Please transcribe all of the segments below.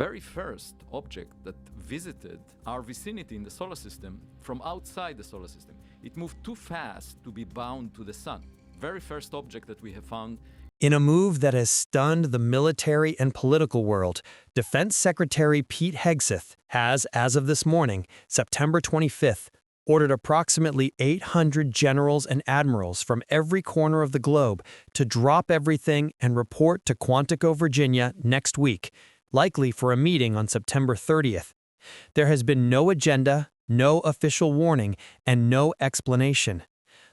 very first object that visited our vicinity in the solar system from outside the solar system. It moved too fast to be bound to the sun. Very first object that we have found. In a move that has stunned the military and political world, Defense Secretary Pete Hegseth has, as of this morning, September 25th, ordered approximately 800 generals and admirals from every corner of the globe to drop everything and report to Quantico, Virginia next week, likely for a meeting on September 30th. There has been no agenda, no official warning, and no explanation.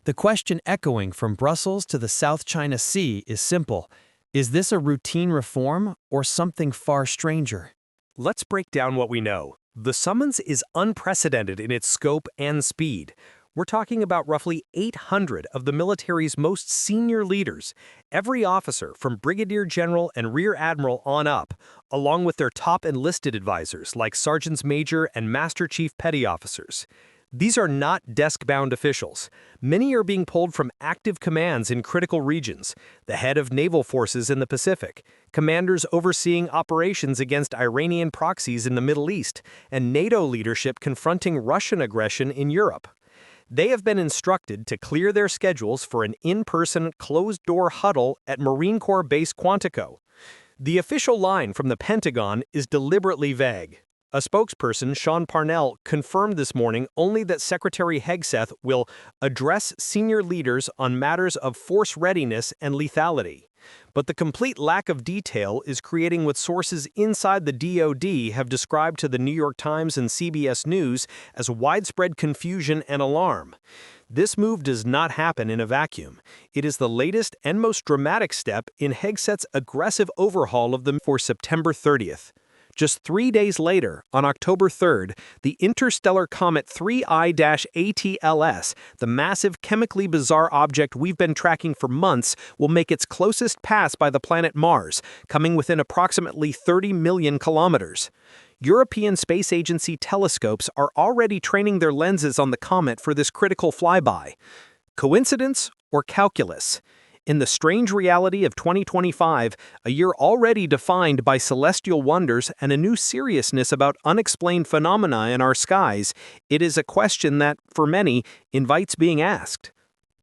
The question echoing from Brussels to the South China Sea is simple. Is this a routine reform or something far stranger? Let's break down what we know. The summons is unprecedented in its scope and speed. We're talking about roughly 800 of the military's most senior leaders, every officer from brigadier general and rear admiral on up, along with their top enlisted advisors like sergeants major and master chief petty officers. These are not desk-bound officials. Many are being pulled from active commands in critical regions, the head of naval forces in the Pacific, commanders overseeing operations against Iranian proxies in the Middle East, and NATO leadership confronting Russian aggression in Europe. They have been instructed to clear their schedules for an in-person, closed-door huddle at Marine Corps Base Quantico. The official line from the Pentagon is deliberately vague. A spokesperson, Sean Parnell, confirmed this morning only that Secretary Hegseth will address senior leaders on matters of force readiness and lethality. But the complete lack of detail is creating what sources inside the DoD have described to the New York Times and CBS News as widespread confusion and alarm. This move does not happen in a vacuum. It is the latest and most dramatic step in Hegseth's aggressive overhaul of them for September 30th. Just 3 days later, on October 3rd, the interstellar comet 3I-ATLS, the massive chemically bizarre object we've been tracking for months, will make its closest pass by the planet Mars, coming within approximately 30 million kilometers. European Space Agency telescopes are already training their lenses on the comet for this critical flyby. Coincidence or calculus? In the strange reality of 2025, a year already defined by celestial wonders and a new seriousness about unexplained phenomena in our skies, it is a question that, for many, invites being asked.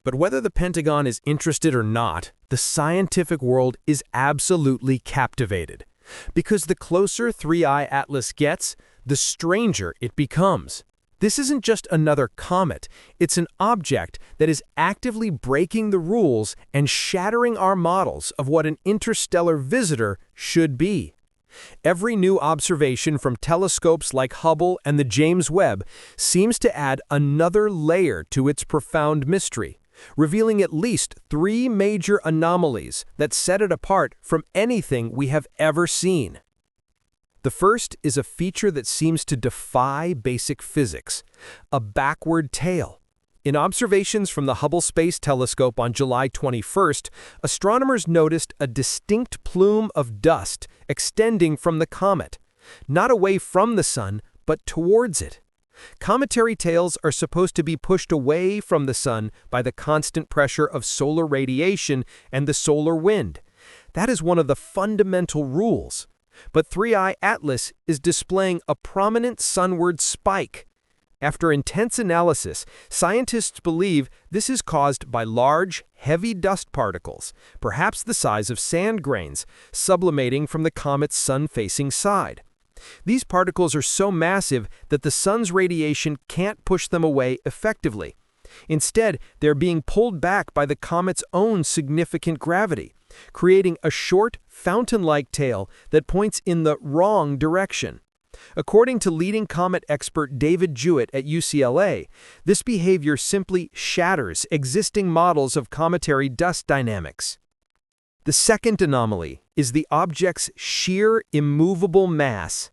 But whether the Pentagon is interested or not, the scientific world is absolutely captivated. Because the closer 3I Atlas gets, the stranger it becomes. This isn't just another comet, it's an object that is actively breaking the rules and shattering our models of what an interstellar visitor should be. Every new observation from telescopes like Hubble and the James Webb seems to add another layer to its profound mystery, revealing at least 3 major anomalies that set it apart from anything we have ever seen. The first is a feature that seems to defy basic physics, a backward tail. In observations from the Hubble Space Telescope on July 21st, astronomers noticed a distinct plume of dust extending from the comet, not away from the sun, but towards it. Cometary tails are supposed to be pushed away from the sun by the constant pressure of solar radiation and the solar wind. That is one of the fundamental rules. But 3I Atlas is displaying a prominent sunward spike. After intense analysis, scientists believe this is caused by large, heavy dust particles, perhaps the size of sand grains, sublimating from the comet's sun-facing side. These particles are so massive that the sun's radiation can't push them away effectively. Instead, they're being pulled back by the comet's own significant gravity, creating a short, fountain-like tail that points in the wrong direction. According to leading comet expert David Jewett at UCLA, this behavior simply shatters existing models of cometary dust dynamics. The second anomaly is the object's sheer, immovable mass.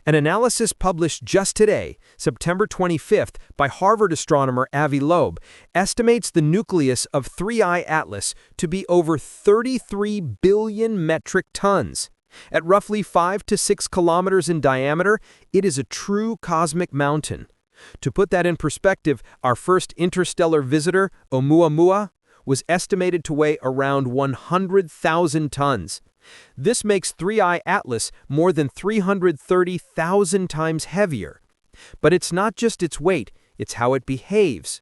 An analysis published just today, September 25th, by Harvard astronomer Avi Loeb, estimates the nucleus of 3I Atlas to be over 33 billion metric tons. At roughly 5 to 6 kilometers in diameter, it is a true cosmic mountain. To put that in perspective, our first interstellar visitor, Oumuamua, was estimated to weigh around 100,000 tons. This makes 3I Atlas more than 330,000 times heavier. But it's not just its weight, it's how it behaves.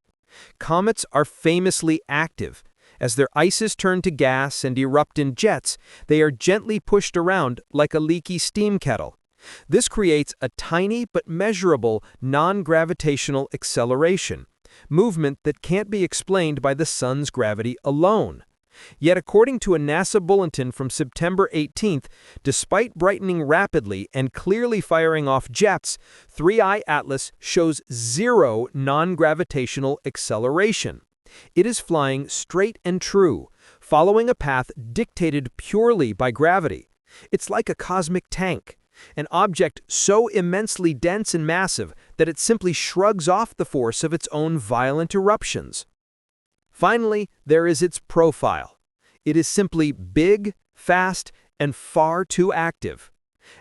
Comets are famously active. As their ices turn to gas and erupt in jets, they are gently pushed around like a leaky steam kettle. This creates a tiny but measurable non-gravitational acceleration, movement that can't be explained by the sun's gravity alone. Yet according to a NASA bulletin from September 18th, despite brightening rapidly and clearly firing off jets, 3I Atlas shows zero non-gravitational acceleration. It is flying straight and true, following a path dictated purely by gravity. It's like a cosmic tank, an object so immensely dense and massive that it simply shrugs off the force of its own violent eruptions. Finally, there is its profile. It is simply big, fast, and far too active.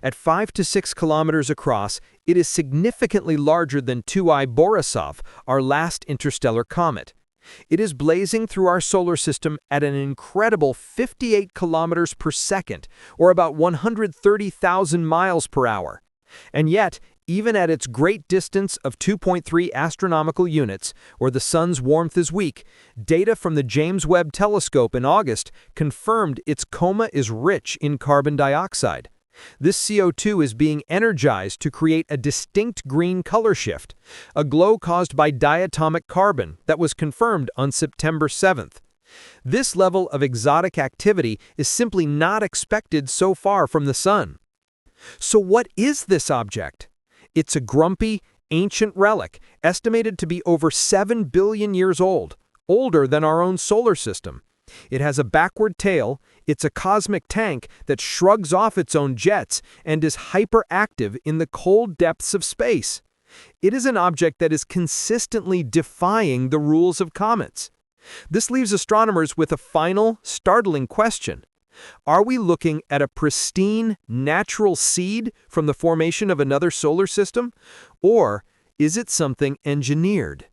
At 5 to 6 kilometers across, it is significantly larger than 2I Borisov, our last interstellar comet. It is blazing through our solar system at an incredible 58 kilometers per second, or about 130,000 miles per hour. And yet, even at its great distance of 2.3 astronomical units, where the sun's warmth is weak, data from the James Webb Telescope in August confirmed its coma is rich in carbon dioxide. This CO2 is being energized to create a distinct green color shift, a glow caused by diatomic carbon that was confirmed on September 7th. This level of exotic activity is simply not expected so far from the sun. So what is this object? It's a grumpy, ancient relic, estimated to be over 7 billion years old, older than our own solar system. It has a backward tail, it's a cosmic tank that shrugs off its own jets and is hyperactive in the cold depths of space. It is an object that is consistently defying the rules of comets. This leaves astronomers with a final, startling question. Are we looking at a pristine, natural seed from the formation of another solar system? Or is it something engineered?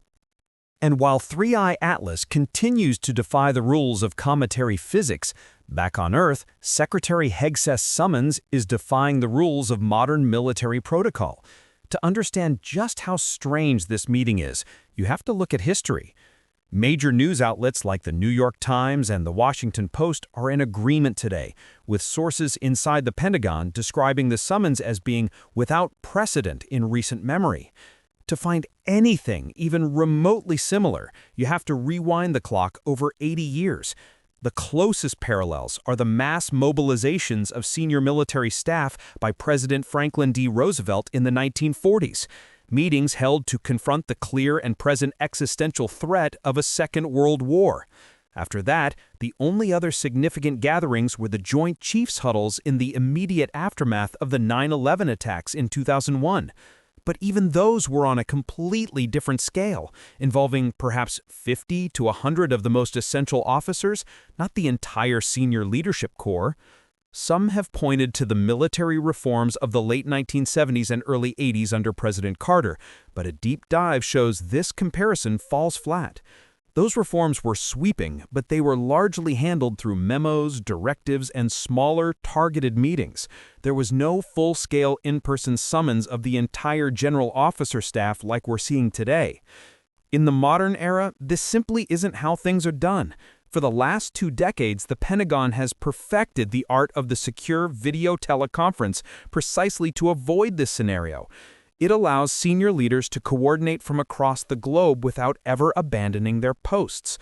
And while 3I Atlas continues to defy the rules of cometary physics, back on Earth, Secretary Hegseth's summons is defying the rules of modern military protocol. To understand just how strange this meeting is, you have to look at history. Major news outlets like the New York Times and the Washington Post are in agreement today, with sources inside the Pentagon describing the summons as being without precedent in recent memory. To find anything even remotely similar, you have to rewind the clock over 80 years. The closest parallels are the mass mobilizations of senior military staff by President Franklin D. Roosevelt in the 1940s. Meetings held to confront the clear and present existential threat of a Second World War. After that, the only other significant gatherings were the Joint Chiefs huddles in the immediate aftermath of the 9/11 attacks in 2001. But even those were on a completely different scale, involving perhaps 50 to 100 of the most essential officers, not the entire senior leadership corps. Some have pointed to the military reforms of the late 1970s and early 80s under President Carter, but a deep dive shows this comparison falls flat. Those reforms were sweeping, but they were largely handled through memos, directives, and smaller, targeted meetings. There was no full-scale in-person summons of the entire general officer staff like we're seeing today. In the modern era, this simply isn't how things are done. For the last 2 decades, the Pentagon has perfected the art of the secure video teleconference precisely to avoid this scenario. It allows senior leaders to coordinate from across the globe without ever abandoning their posts,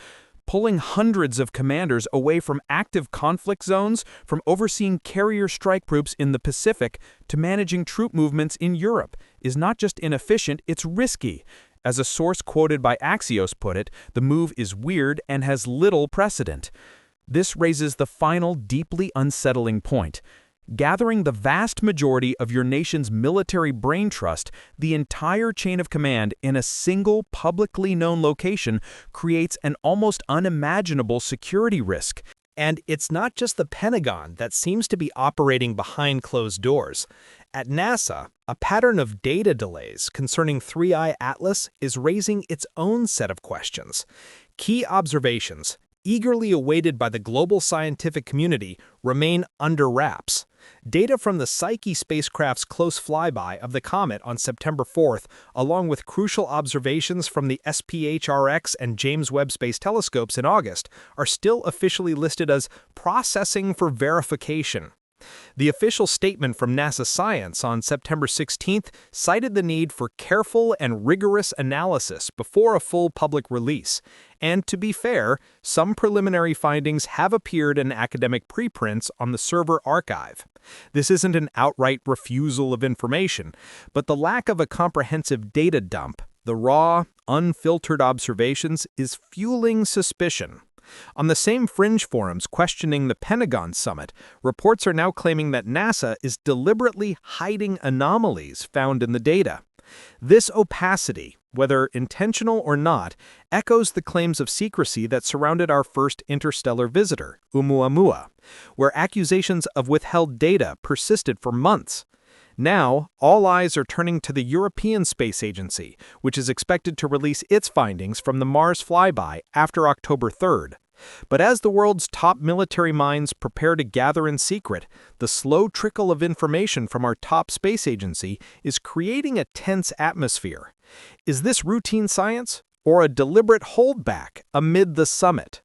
pulling hundreds of commanders away from active conflict zones, from overseeing carrier strike groups in the Pacific to managing troop movements in Europe, is not just inefficient, it's risky. As a source quoted by Axios put it, the move is weird and has little precedent. This raises the final, deeply unsettling point. Gathering the vast majority of your nation's military brain trust, the entire chain of command in a single publicly known location creates an almost unimaginable security risk. And it's not just the Pentagon that seems to be operating behind closed doors. At NASA, a pattern of data delays concerning 3I Atlas is raising its own set of questions. Key observations, eagerly awaited by the global scientific community, remain under wraps. Data from the Psyche spacecraft's close flyby of the comet on September 4th, along with crucial observations from the SPHRX and James Webb Space Telescopes in August, are still officially listed as processing for verification. The official statement from NASA Science on September 16th cited the need for careful and rigorous analysis before a full public release. And to be fair, some preliminary findings have appeared in academic preprints on the server archive. This isn't an outright refusal of information, but the lack of a comprehensive data dump, the raw, unfiltered observations, is fueling suspicion. On the same fringe forums questioning the Pentagon summit, reports are now claiming that NASA is deliberately hiding anomalies found in the data. This opacity, whether intentional or not, echoes the claims of secrecy that surrounded our first interstellar visitor, Oumuamua, where accusations of withheld data persisted for months. Now, all eyes are turning to the European Space Agency, which is expected to release its findings from the Mars flyby after October 3rd. But as the world's top military minds prepare to gather in secret, the slow trickle of information from our top space agency is creating a tense atmosphere. Is this routine science or a deliberate holdback amid the summit?